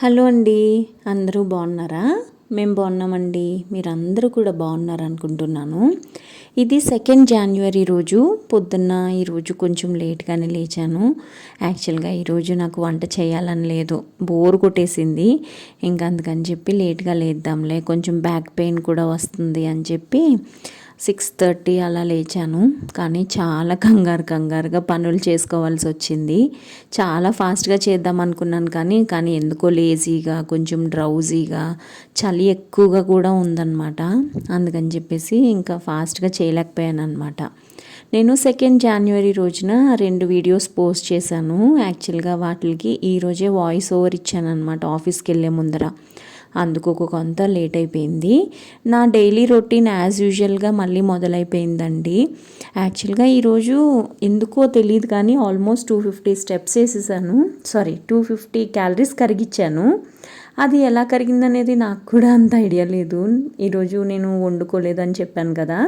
Hello అండి, అందరూ బాగున్నారా? మేము బాగున్నామండి. మీరందరూ కూడా బాగున్నారు అనుకుంటున్నాను. ఇది 2 జనవరి రోజు పొద్దున్న. ఈరోజు కొంచెం లేట్గానే లేచాను. యాక్చువల్గా ఈరోజు నాకు వంట చేయాలని లేదు, బోర్ కొట్టేసింది. ఇంకా అందుకని చెప్పి లేట్గా లేద్దాంలే, కొంచెం బ్యాక్ పెయిన్ కూడా వస్తుంది అని చెప్పి 6:30 అలా లేచాను. కానీ చాలా కంగారుగా పనులు చేసుకోవాల్సి వచ్చింది. చాలా ఫాస్ట్గా చేద్దాం అనుకున్నాను, కానీ ఎందుకో లేజీగా, కొంచెం డ్రౌజీగా, చలి ఎక్కువగా కూడా ఉందన్నమాట. అందుకని చెప్పేసి ఇంకా ఫాస్ట్గా చేయలేకపోయాను అనమాట. నేను 2 జనవరి రోజున 2 వీడియోస్ పోస్ట్ చేశాను. యాక్చువల్గా వాటికి ఈరోజే వాయిస్ ఓవర్ ఇచ్చాను అనమాట, ఆఫీస్కి వెళ్ళే ముందర. అందుకు కొంత లేట్ అయిపోయింది. నా డైలీ రొటీన్ యాజ్ యూజువల్గా మళ్ళీ మొదలైపోయిందండి. యాక్చువల్గా ఈరోజు ఎందుకో తెలియదు కానీ ఆల్మోస్ట్ 250 స్టెప్స్ వేసేసాను. 250 క్యాలరీస్ కరిగించాను. అది ఎలా కరిగిందనేది నాకు కూడా అంత ఐడియా లేదు. ఈరోజు నేను వండుకోలేదని చెప్పాను కదా.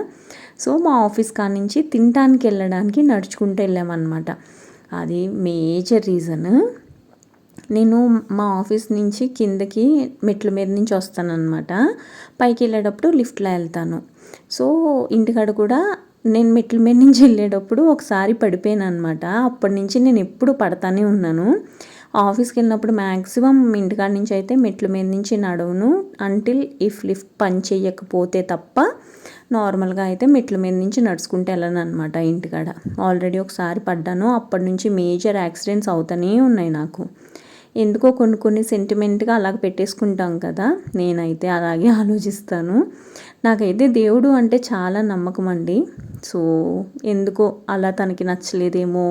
సో మా ఆఫీస్ కానించి తినడానికి వెళ్ళడానికి నడుచుకుంటూ వెళ్ళామన్నమాట. అది మేజర్ రీజన్. నేను మా ఆఫీస్ నుంచి కిందకి మెట్ల మీద నుంచి వస్తానన్నమాట. పైకి వెళ్ళేటప్పుడు లిఫ్ట్లో వెళ్తాను. సో ఇంటికాడ కూడా నేను మెట్ల మీద నుంచి వెళ్ళేటప్పుడు ఒకసారి పడిపోయాను అనమాట. అప్పటి నుంచి నేను ఎప్పుడు పడతానే ఉన్నాను. ఆఫీస్కి వెళ్ళినప్పుడు మ్యాక్సిమం ఇంటికాడ నుంచి అయితే మెట్ల మీద నుంచి నడవను, అంటిల్ ఇఫ్ లిఫ్ట్ పని చేయకపోతే తప్ప. నార్మల్గా అయితే మెట్ల మీద నుంచి నడుచుకుంటూ వెళ్ళను అనమాట ఇంటికాడ. ఆల్రెడీ ఒకసారి పడ్డాను. అప్పటి నుంచి మేజర్ యాక్సిడెంట్స్ అవుతూనే ఉన్నాయి నాకు. ఎందుకో కొన్ని సెంటిమెంట్గా అలాగ పెట్టేసుకుంటాం కదా. నేనైతే అలాగే ఆలోచిస్తాను. నాకైతే దేవుడు అంటే చాలా నమ్మకం అండి. సో ఎందుకో అలా తనకి నచ్చలేదేమో,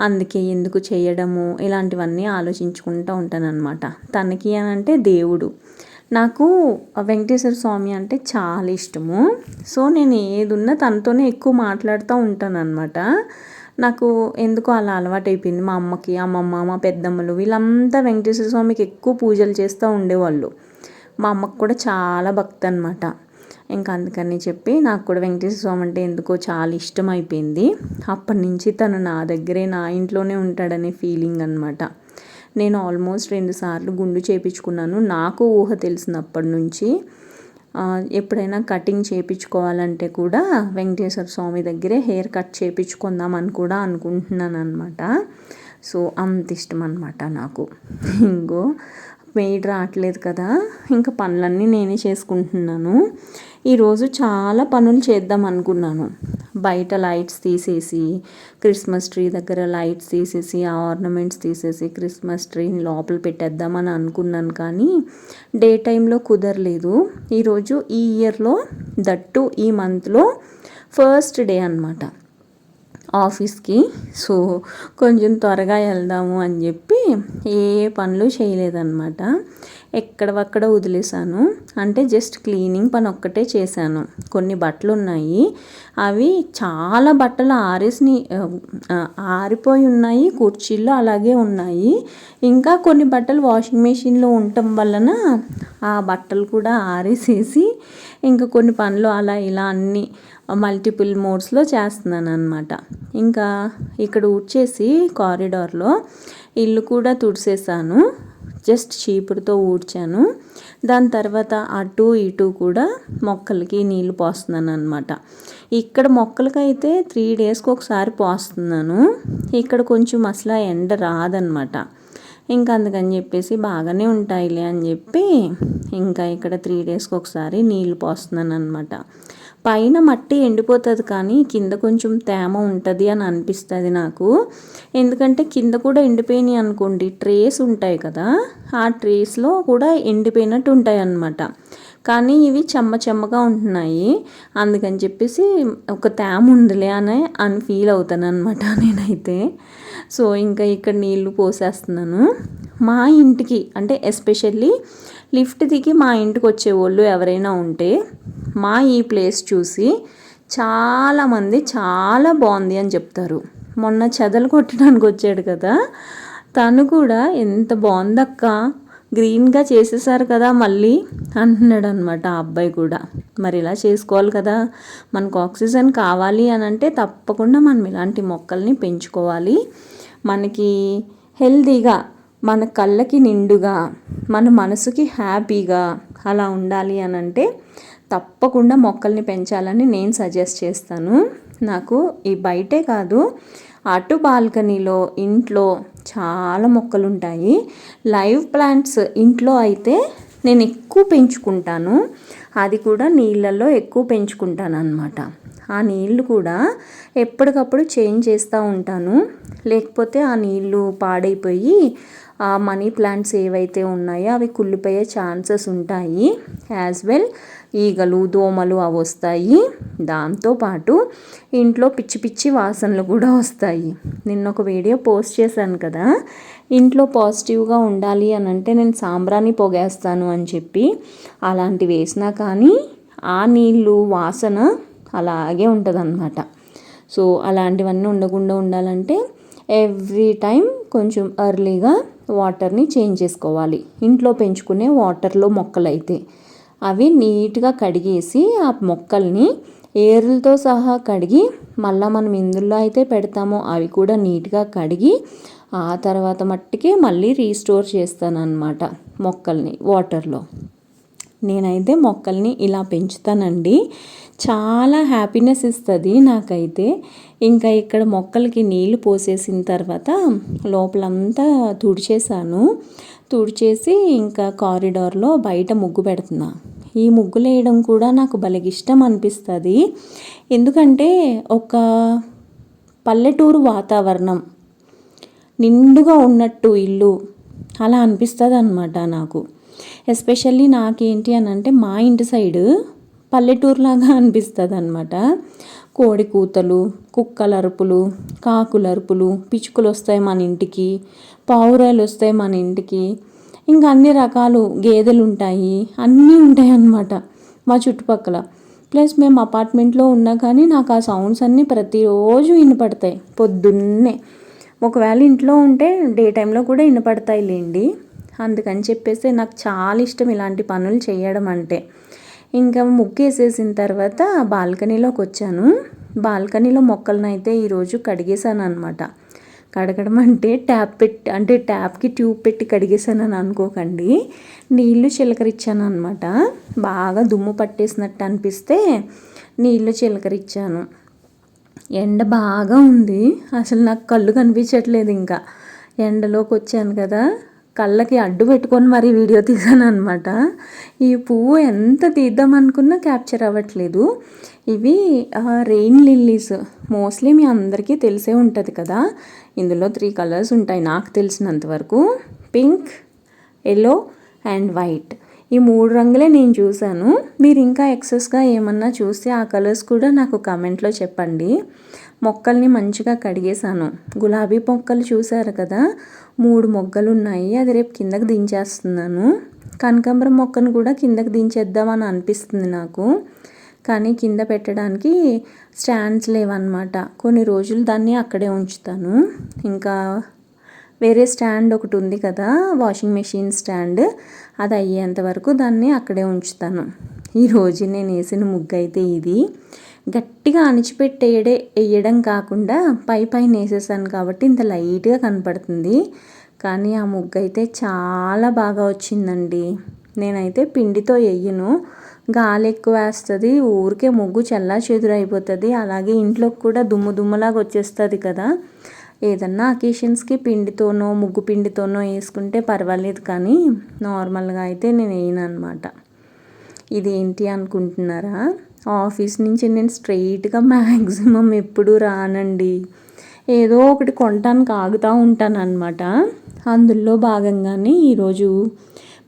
అందుకే ఎందుకు చేయడము, ఇలాంటివన్నీ ఆలోచించుకుంటూ ఉంటానన్నమాట. తనకి అని అంటే దేవుడు. నాకు వెంకటేశ్వర స్వామి అంటే చాలా ఇష్టము. సో నేను ఏదున్నా తనతోనే ఎక్కువ మాట్లాడుతూ ఉంటానన్నమాట. నాకు ఎందుకో అలా అలవాటైపోయింది. మా అమ్మకి, అమ్మమ్మ, మా పెద్దమ్మలు వీళ్ళంతా వెంకటేశ్వర స్వామికి ఎక్కువ పూజలు చేస్తూ ఉండేవాళ్ళు. మా అమ్మకు కూడా చాలా భక్తి అనమాట. ఇంకా అందుకని చెప్పి నాకు కూడా వెంకటేశ్వర స్వామి అంటే ఎందుకో చాలా ఇష్టం అయిపోయింది. అప్పటి నుంచి తను నా దగ్గరే, నా ఇంట్లోనే ఉంటాడనే ఫీలింగ్ అనమాట. నేను ఆల్మోస్ట్ 2 సార్లు గుండు చేయించుకున్నాను. నాకు ఊహ తెలిసినప్పటి నుంచి ఎప్పుడైనా కటింగ్ చేయించుకోవాలంటే కూడా వెంకటేశ్వర స్వామి దగ్గరే హెయిర్ కట్ చేయించుకుందాం అని కూడా అనుకుంటున్నాను అనమాట. సో అంత ఇష్టం అనమాట నాకు. ఇంకో మెయిడ్ రావట్లేదు కదా, ఇంకా పనులన్నీ నేనే చేసుకుంటున్నాను. ఈరోజు చాలా పనులు చేద్దాం అనుకున్నాను. బయట లైట్స్ తీసేసి, క్రిస్మస్ ట్రీ దగ్గర లైట్స్ తీసేసి, ఆ ఆర్నమెంట్స్ తీసేసి క్రిస్మస్ ట్రీని లోపల పెట్టేద్దామని అనుకున్నాను. కానీ డే టైంలో కుదరలేదు. ఈరోజు ఈ ఇయర్లో, దట్టు ఈ మంత్లో ఫస్ట్ డే అనమాట ఆఫీస్కి. సో కొంచెం త్వరగా వెళ్దాము అని చెప్పి ఏ పనులు చేయలేదన్నమాట. ఎక్కడవక్కడ వదిలేసాను. అంటే జస్ట్ క్లీనింగ్ పని ఒక్కటే చేశాను. కొన్ని బట్టలు ఉన్నాయి, అవి చాలా బట్టలు ఆరిపోయి ఉన్నాయి, కుర్చీల్లో అలాగే ఉన్నాయి. ఇంకా కొన్ని బట్టలు వాషింగ్ మెషిన్లో ఉండటం వలన ఆ బట్టలు కూడా ఆరేసేసి ఇంకా కొన్ని పనులు అలా ఇలా అన్నీ మల్టిపుల్ మోడ్స్లో చేస్తున్నాను అనమాట. ఇంకా ఇక్కడ ఊడ్చేసి కారిడార్లో ఇల్లు కూడా తుడిసేసాను. జస్ట్ చీపురుతో ఊడ్చాను. దాని తర్వాత అటు ఇటు కూడా మొక్కలకి నీళ్లు పోస్తున్నాను అనమాట. ఇక్కడ మొక్కలకైతే 3 డేస్కి ఒకసారి పోస్తున్నాను. ఇక్కడ కొంచెం అసలు ఎండ రాదనమాట. ఇంకా అందుకని చెప్పేసి బాగానే ఉంటాయిలే అని చెప్పి ఇంకా ఇక్కడ 3 డేస్కి ఒకసారి నీళ్లు పోస్తున్నాను అనమాట. పైన మట్టి ఎండిపోతుంది కానీ కింద కొంచెం తేమ ఉంటుంది అని అనిపిస్తుంది నాకు. ఎందుకంటే కింద కూడా ఎండిపోయినాయి అనుకోండి, ట్రేస్ ఉంటాయి కదా, ఆ ట్రేస్లో కూడా ఎండిపోయినట్టు ఉంటాయి అన్నమాట. కానీ ఇవి చెమ్మగా ఉంటున్నాయి. అందుకని చెప్పేసి ఒక తేమ ఉందిలే అని ఫీల్ అవుతాను అనమాట నేనైతే. సో ఇంకా ఇక్కడ నీళ్లు పోసేస్తున్నాను. మా ఇంటికి అంటే ఎస్పెషల్లీ లిఫ్ట్ దిగి మా ఇంటికి వచ్చేవాళ్ళు ఎవరైనా ఉంటే మా ఈ ప్లేస్ చూసి చాలామంది చాలా బాగుంది అని చెప్తారు. మొన్న చెదలు కొట్టడానికి వచ్చాడు కదా, తను కూడా ఎంత బాగుందక్క, గ్రీన్గా చేసేసారు కదా మళ్ళీ అంటున్నాడు అనమాట ఆ అబ్బాయి కూడా. మరి ఇలా చేసుకోవాలి కదా, మనకు ఆక్సిజన్ కావాలి అని అంటే తప్పకుండా మనం ఇలాంటి మొక్కల్ని పెంచుకోవాలి. మనకి హెల్తీగా మన కళ్ళకి నిండుగా, మన మనసుకి హ్యాపీగా అలా ఉండాలి అని అంటే తప్పకుండా మొక్కల్ని పెంచాలని నేను సజెస్ట్ చేస్తాను. నాకు ఈ బయటే కాదు, అటు బాల్కనీలో, ఇంట్లో చాలా మొక్కలు ఉంటాయి. లైవ్ ప్లాంట్స్ ఇంట్లో అయితే నేను ఎక్కువ పెంచుకుంటాను. అది కూడా నీళ్ళల్లో ఎక్కువ పెంచుకుంటాను అన్నమాట. ఆ నీళ్ళు కూడా ఎప్పటికప్పుడు చేంజ్ చేస్తూ ఉంటాను. లేకపోతే ఆ నీళ్ళు పాడైపోయి ఆ మనీ ప్లాంట్స్ ఏవైతే ఉన్నాయో అవి కుళ్ళిపోయే ఛాన్సెస్ ఉంటాయి. యాజ్ వెల్ ఈగలు, దోమలు అవి వస్తాయి. దాంతోపాటు ఇంట్లో పిచ్చి పిచ్చి వాసనలు కూడా వస్తాయి. నిన్న ఒక వీడియో పోస్ట్ చేశాను కదా, ఇంట్లో పాజిటివ్గా ఉండాలి అని అంటే నేను సాంబ్రాణి పొగేస్తాను అని చెప్పి. అలాంటివి వేసినా కానీ ఆ నీళ్ళు వాసన అలాగే ఉంటుందన్నమాట. సో అలాంటివన్నీ ఉండకుండా ఉండాలంటే ఎవ్రీ టైం కొంచెం ఎర్లీగా వాటర్ని చేంజ్ చేసుకోవాలి. ఇంట్లో పెంచుకునే వాటర్లో మొక్కలైతే అవి నీట్గా కడిగేసి ఆ మొక్కల్ని ఏర్లతో సహా కడిగి మళ్ళీ మనం ఇందులో అయితే పెడతామో అవి కూడా నీట్గా కడిగి ఆ తర్వాత మట్టికి మళ్ళీ రీస్టోర్ చేస్తాను అన్నమాట మొక్కల్ని వాటర్లో. నేనైతే మొక్కల్ని ఇలా పెంచుతానండి. చాలా హ్యాపీనెస్ ఇస్తుంది నాకైతే. ఇంకా ఇక్కడ మొక్కలకి నీళ్లు పోసేసిన తర్వాత లోపలంతా తుడిచేసి ఇంకా కారిడార్లో బయట ముగ్గు పెడుతున్నా. ఈ ముగ్గులు వేయడం కూడా నాకు భలే ఇష్టం అనిపిస్తుంది. ఎందుకంటే ఒక పల్లెటూరు వాతావరణం నిండుగా ఉన్నట్టు ఇల్లు అలా అనిపిస్తుంది అన్నమాట నాకు. ఎస్పెషల్లీ నాకేంటి అని అంటే మా ఇంటి సైడు పల్లెటూరులాగా అనిపిస్తుంది అన్నమాట. కోడి కూతలు, కుక్కల అరుపులు, కాకుల అరుపులు, పిచ్చుకలు వస్తాయి మన ఇంటికి, పావురాలు వస్తాయి మన ఇంటికి, ఇంకా అన్ని రకాలు గేదెలు ఉంటాయి, అన్నీ ఉంటాయి అన్నమాట మా చుట్టుపక్కల. ప్లస్ మేము అపార్ట్మెంట్లో ఉన్నా కానీ నాకు ఆ సౌండ్స్ అన్నీ ప్రతిరోజు వినపడతాయి పొద్దున్నే. ఒకవేళ ఇంట్లో ఉంటే డే టైంలో కూడా వినపడతాయి లేండి. అందుకని చెప్పేసి నాకు చాలా ఇష్టం ఇలాంటి పనులు చేయడం అంటే. ఇంకా ముగ్గేసేసిన తర్వాత బాల్కనీలోకి వచ్చాను. బాల్కనీలో మొక్కలను అయితే ఈరోజు కడిగేసాను అనమాట. కడగడం అంటే ట్యాప్కి ట్యూబ్ పెట్టి కడిగేసానని అనుకోకండి. నీళ్లు చిలకరించాను అనమాట. బాగా దుమ్ము పట్టేసినట్టు అనిపిస్తే నీళ్లు చిలకరించాను. ఎండ బాగా ఉంది, అసలు నాకు కళ్ళు కనిపించట్లేదు. ఇంకా ఎండలోకి వచ్చాను కదా, కళ్ళకి అడ్డు పెట్టుకొని మరీ వీడియో తీసాను అనమాట. ఈ పువ్వు ఎంత తీద్దాం అనుకున్నా క్యాప్చర్ అవ్వట్లేదు. ఇవి రెయిన్ లిల్లీస్. మోస్ట్లీ మీ అందరికీ తెలిసే ఉంటుంది కదా. ఇందులో 3 కలర్స్ ఉంటాయి నాకు తెలిసినంతవరకు. Pink, yellow and white. ఈ 3 రంగులే నేను చూశాను. మీరు ఇంకా ఎక్సెస్గా ఏమన్నా చూస్తే ఆ కలర్స్ కూడా నాకు కామెంట్లో చెప్పండి. మొక్కల్ని మంచిగా కడిగేశాను. గులాబీ మొక్కలు చూసారు కదా, 3 మొగ్గలు ఉన్నాయి. అది రేపు కిందకి దించేస్తున్నాను. కనకాంబరం మొక్కను కూడా కిందకి దించేద్దామని అనిపిస్తుంది నాకు, కానీ కింద పెట్టడానికి స్టాండ్స్ లేవన్నమాట. కొన్ని రోజులు దాన్ని అక్కడే ఉంచుతాను. ఇంకా వేరే స్టాండ్ ఒకటి ఉంది కదా, వాషింగ్ మెషిన్ స్టాండ్, అది అయ్యేంత వరకు దాన్ని అక్కడే ఉంచుతాను. ఈరోజు నేను వేసిన ముగ్గు అయితే ఇది. గట్టిగా అణిచిపెట్టి వేయడం కాకుండా పైన వేసేసాను కాబట్టి ఇంత లైట్గా కనపడుతుంది. కానీ ఆ ముగ్గు అయితే చాలా బాగా వచ్చిందండి. నేనైతే పిండితో వేయను, గాలి ఎక్కువ వేస్తుంది, ఊరికే ముగ్గు చల్లా చెదురు అయిపోతుంది. అలాగే ఇంట్లోకి కూడా దుమ్ములాగా వచ్చేస్తుంది కదా. ఏదన్నా అకేషన్స్కి పిండితోనో ముగ్గు పిండితోనో వేసుకుంటే పర్వాలేదు, కానీ నార్మల్గా అయితే నేను వేయను అనమాట. ఇదేంటి అనుకుంటున్నారా? ఆఫీస్ నుంచి నేను స్ట్రెయిట్గా మ్యాక్సిమం ఎప్పుడు రానండి. ఏదో ఒకటి కొనటానికి ఆగుతూ ఉంటాను అనమాట. అందులో భాగంగానే ఈరోజు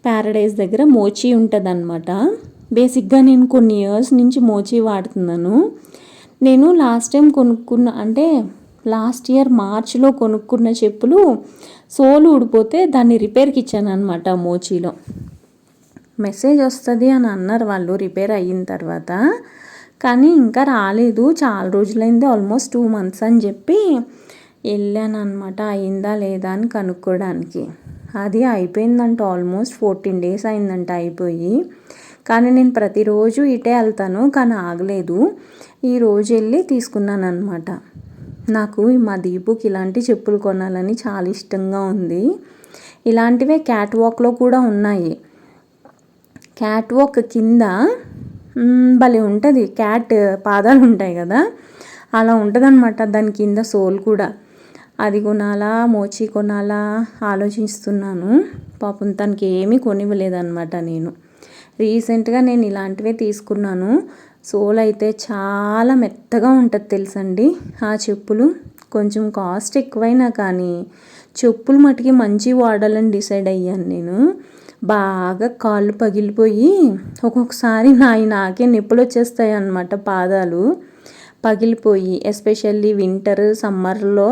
ప్యారడైజ్ దగ్గర మోచీ ఉంటుంది అనమాట. బేసిక్గా నేను కొన్ని ఇయర్స్ నుంచి మోచీ వాడుతున్నాను. నేను లాస్ట్ ఇయర్ మార్చ్లో కొనుక్కున్న చెప్పులు సోలు ఊడిపోతే దాన్ని రిపేర్కి ఇచ్చాను అనమాట. మోచీలో మెసేజ్ వస్తుంది అని అన్నారు వాళ్ళు రిపేర్ అయిన తర్వాత, కానీ ఇంకా రాలేదు. చాలా రోజులైంది, ఆల్మోస్ట్ 2 months అని చెప్పి వెళ్ళాను అనమాట. అయిందా లేదా అని కనుక్కోవడానికి. అది అయిపోయిందంట, ఆల్మోస్ట్ 14 days అయిందంట అయిపోయి. కానీ నేను ప్రతిరోజు ఇటే వెళ్తాను, కానీ ఆగలేదు. ఈరోజు వెళ్ళి తీసుకున్నాను అనమాట. నాకు మా దీపుకి ఇలాంటి చెప్పులు కొనాలని చాలా ఇష్టంగా ఉంది. ఇలాంటివే క్యాట్ వాక్లో కూడా ఉన్నాయి. క్యాట్ వాక్ కింద భలే ఉంటుంది, క్యాట్ పాదాలు ఉంటాయి కదా, అలా ఉంటుంది అనమాట. దాని కింద సోల్ కూడా. అది కొనాలా మోచి కొనాలా ఆలోచిస్తున్నాను. పాపం తనకి ఏమీ కొనివ్వలేదన్నమాట. రీసెంట్గా నేను ఇలాంటివే తీసుకున్నాను. సోల్ అయితే చాలా మెత్తగా ఉంటుంది తెలుసండి. ఆ చెప్పులు కొంచెం కాస్ట్ ఎక్కువైనా కానీ చెప్పులు మటుకి మంచి వాడాలని డిసైడ్ అయ్యాను నేను. బాగా కాళ్ళు పగిలిపోయి ఒక్కొక్కసారి నాకే నొప్పులు వచ్చేస్తాయి అన్నమాట. పాదాలు పగిలిపోయి, ఎస్పెషల్లీ వింటర్ సమ్మర్లో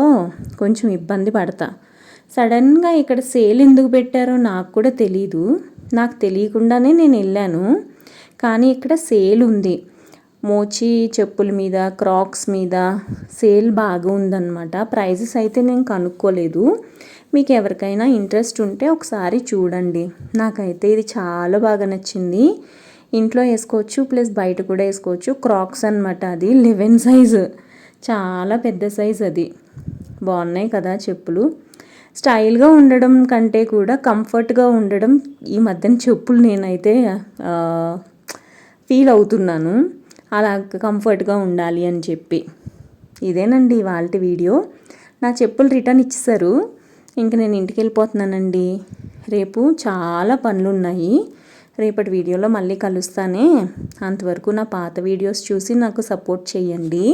కొంచెం ఇబ్బంది పడతా. సడన్గా ఇక్కడ సేల్ ఎందుకు పెట్టారో నాకు కూడా తెలీదు. నాకు తెలియకుండానే నేను వెళ్ళాను. కానీ ఇక్కడ సేల్ ఉంది. మోచి చెప్పుల మీద, క్రాక్స్ మీద సేల్ బాగా ఉందన్నమాట. ప్రైజెస్ అయితే నేను కనుక్కోలేదు. మీకు ఎవరికైనా ఇంట్రెస్ట్ ఉంటే ఒకసారి చూడండి. నాకైతే ఇది చాలా బాగా నచ్చింది. ఇంట్లో వేసుకోవచ్చు, ప్లస్ బయట కూడా వేసుకోవచ్చు. క్రాక్స్ అనమాట. అది 11 సైజు, చాలా పెద్ద సైజు. అది బాగున్నాయి కదా చెప్పులు. స్టైల్గా ఉండడం కంటే కూడా కంఫర్ట్గా ఉండడం ఈ మధ్యన చెప్పులు నేనైతే ఫీల్ అవుతున్నాను. అలా కంఫర్ట్గా ఉండాలి అని చెప్పి. ఇదేనండి ఇవాల్టి వీడియో. నా చెప్పులు రిటర్న్ ఇచ్చేసారు. ఇంక నేను ఇంటికి వెళ్ళిపోతున్నానండి. రేపు చాలా పనులు ఉన్నాయి. రేపటి వీడియోలో మళ్ళీ కలుస్తానే. అంతవరకు నా పాత వీడియోస్ చూసి నాకు సపోర్ట్ చేయండి.